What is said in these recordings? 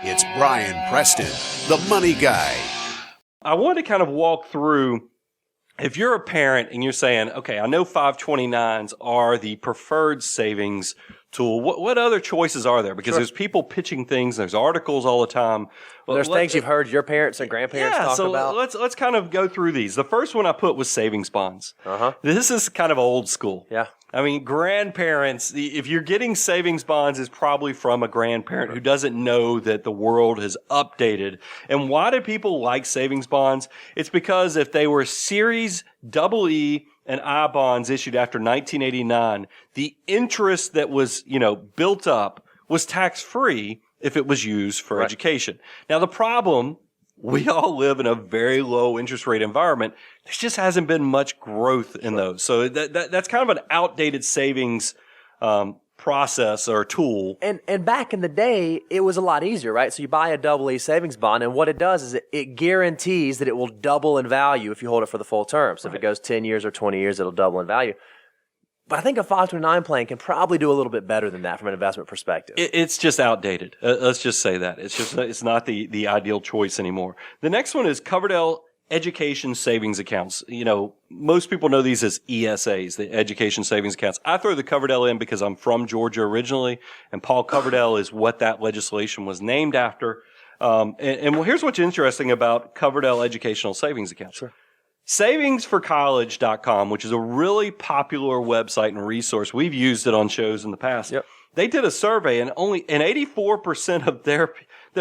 It's Brian Preston, the money guy. I want to kind of walk through, if you're a parent and you're saying, okay, I know 529s are the preferred savings tool. What other choices are there? Because there's people pitching things. There's articles all the time. Well, there's things you've heard your parents and grandparents talk about. Let's kind of go through these. The first one I put was savings bonds. This is kind of old school. Yeah. I mean, grandparents, if you're getting savings bonds, is probably from a grandparent who doesn't know that the world has updated. And why do people like savings bonds? It's because if they were Series EE and I bonds issued after 1989, the interest that was, built up was tax-free if it was used for education. Now, the problem, we all live in a very low interest rate environment. There just hasn't been much growth in those. So that's kind of an outdated savings process or tool. And back in the day, it was a lot easier, right? So you buy a EE savings bond, and what it does is it guarantees that it will double in value if you hold it for the full term. So if it goes 10 years or 20 years, it'll double in value. But I think a 529 plan can probably do a little bit better than that from an investment perspective. It's just outdated. Let's just say that. It's not the ideal choice anymore. The next one is Coverdell Education Savings Accounts. Most people know these as ESAs, the Education Savings Accounts. I throw the Coverdell in because I'm from Georgia originally, and Paul Coverdell is what that legislation was named after. And here's what's interesting about Coverdell Educational Savings Accounts. Sure. Savingsforcollege.com, which is a really popular website and resource. We've used it on shows in the past. Yep. They did a survey, and 84% of their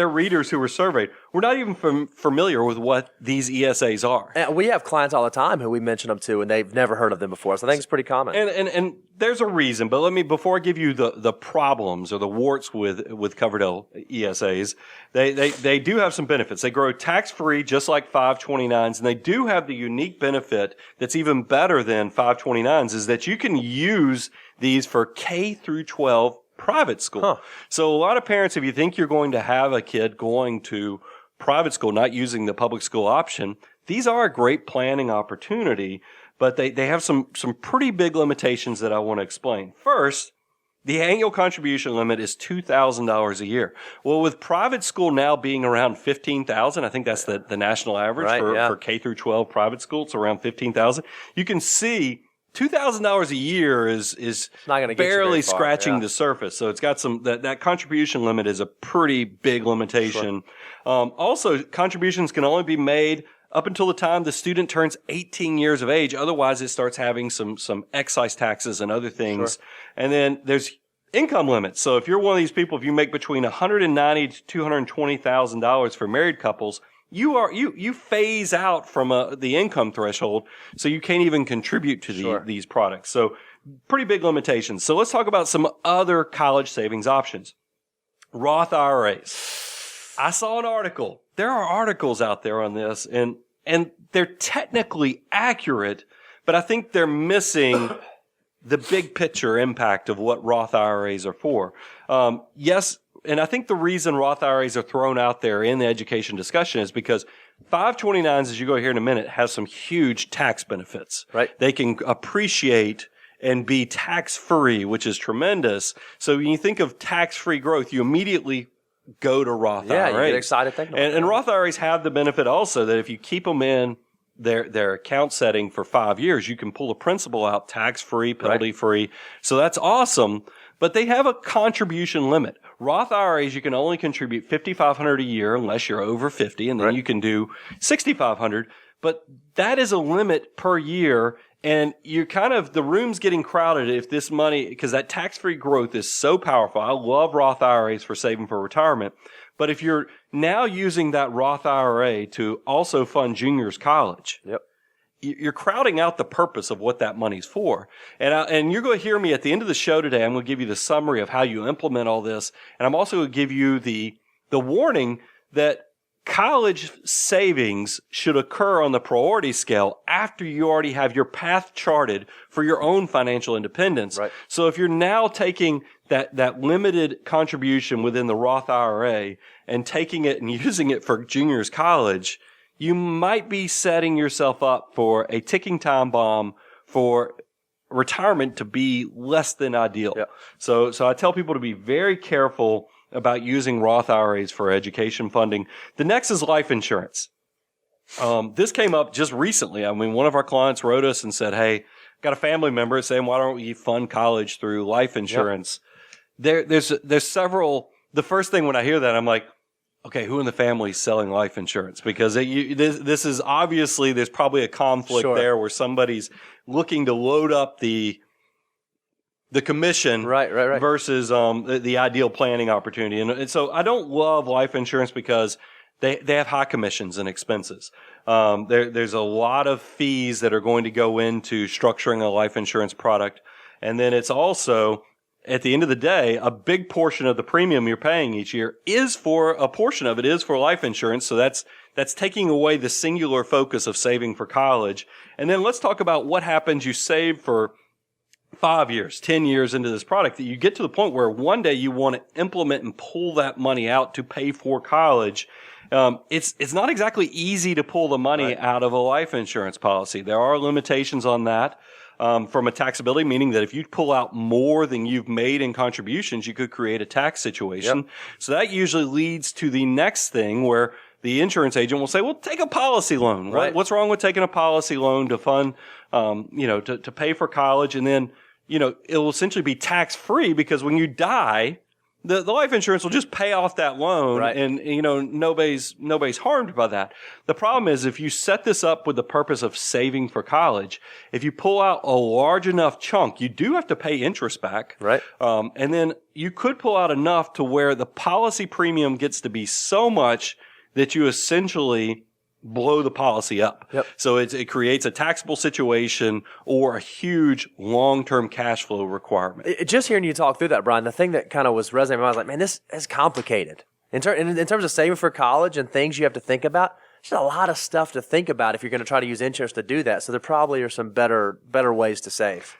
readers who were surveyed were not even familiar with what these ESAs are. And we have clients all the time who we mention them to, and they've never heard of them before. So I think it's pretty common. And there's a reason, but before I give you the problems or the warts with Coverdell ESAs, they do have some benefits. They grow tax-free just like 529s, and they do have the unique benefit that's even better than 529s is that you can use these for K through 12 private school. So a lot of parents, if you think you're going to have a kid going to private school, not using the public school option, these are a great planning opportunity, but they have some pretty big limitations that I want to explain. First, the annual contribution limit is $2,000 a year. Well, with private school now being around $15,000, I think that's the national average for K through 12 private school. It's around $15,000. You can see $2,000 a year is not gonna barely scratching the surface. So it's got that contribution limit is a pretty big limitation. Sure. Also, contributions can only be made up until the time the student turns 18 years of age. Otherwise, it starts having some excise taxes and other things. Sure. And then there's income limits. So if you're one of these people, if you make between $190,000 to $220,000 for married couples, you phase out from the income threshold, so you can't even contribute to these products. So pretty big limitations. So let's talk about some other college savings options. Roth IRAs. I saw an article. There are articles out there on this, and they're technically accurate, but I think they're missing the big picture impact of what Roth IRAs are for. Yes. And I think the reason Roth IRAs are thrown out there in the education discussion is because 529s, as you go here in a minute, have some huge tax benefits. Right. They can appreciate and be tax-free, which is tremendous. So when you think of tax-free growth, you immediately go to Roth IRAs. Yeah, you get excited thinking about and Roth IRAs have the benefit also that if you keep them in their account setting for 5 years, you can pull the principal out tax-free, penalty-free. Right. So that's awesome. But they have a contribution limit. Roth IRAs, you can only contribute $5,500 a year unless you're over 50, and then you can do $6,500. But that is a limit per year, and the room's getting crowded if this money, because that tax-free growth is so powerful. I love Roth IRAs for saving for retirement. But if you're now using that Roth IRA to also fund juniors college, you're crowding out the purpose of what that money's for. And you're going to hear me at the end of the show today. I'm going to give you the summary of how you implement all this. And I'm also going to give you the warning that college savings should occur on the priority scale after you already have your path charted for your own financial independence. Right. So if you're now taking that limited contribution within the Roth IRA and taking it and using it for juniors college, you might be setting yourself up for a ticking time bomb for retirement to be less than ideal. Yep. So I tell people to be very careful about using Roth IRAs for education funding. The next is life insurance. This came up just recently. I mean, one of our clients wrote us and said, hey, got a family member saying, why don't we fund college through life insurance? Yep. There's several. The first thing when I hear that, I'm like, okay, who in the family is selling life insurance? Because this is obviously, there's probably a conflict there where somebody's looking to load up the commission right. versus the ideal planning opportunity. And so I don't love life insurance because they have high commissions and expenses. There's a lot of fees that are going to go into structuring a life insurance product. And then it's also, at the end of the day, a big portion of the premium you're paying each year is for life insurance. So that's taking away the singular focus of saving for college. And then let's talk about what happens. You save for 5 years, 10 years into this product that you get to the point where one day you want to implement and pull that money out to pay for college. It's not exactly easy to pull the money out of a life insurance policy. There are limitations on that. From a taxability, meaning that if you pull out more than you've made in contributions, you could create a tax situation. Yep. So that usually leads to the next thing where the insurance agent will say, well, take a policy loan. Right. What's wrong with taking a policy loan to fund, to pay for college? And then, it will essentially be tax free because when you die, the life insurance will just pay off that loan, and nobody's harmed by that. The problem is if you set this up with the purpose of saving for college, if you pull out a large enough chunk, you do have to pay interest back, right? And then you could pull out enough to where the policy premium gets to be so much that you essentially blow the policy up. Yep. So it creates a taxable situation or a huge long-term cash flow requirement. Just hearing you talk through that, Brian, the thing that kind of was resonating, I was like, man, this is complicated. In terms of saving for college and things you have to think about, there's a lot of stuff to think about if you're going to try to use insurance to do that. So there probably are some better ways to save.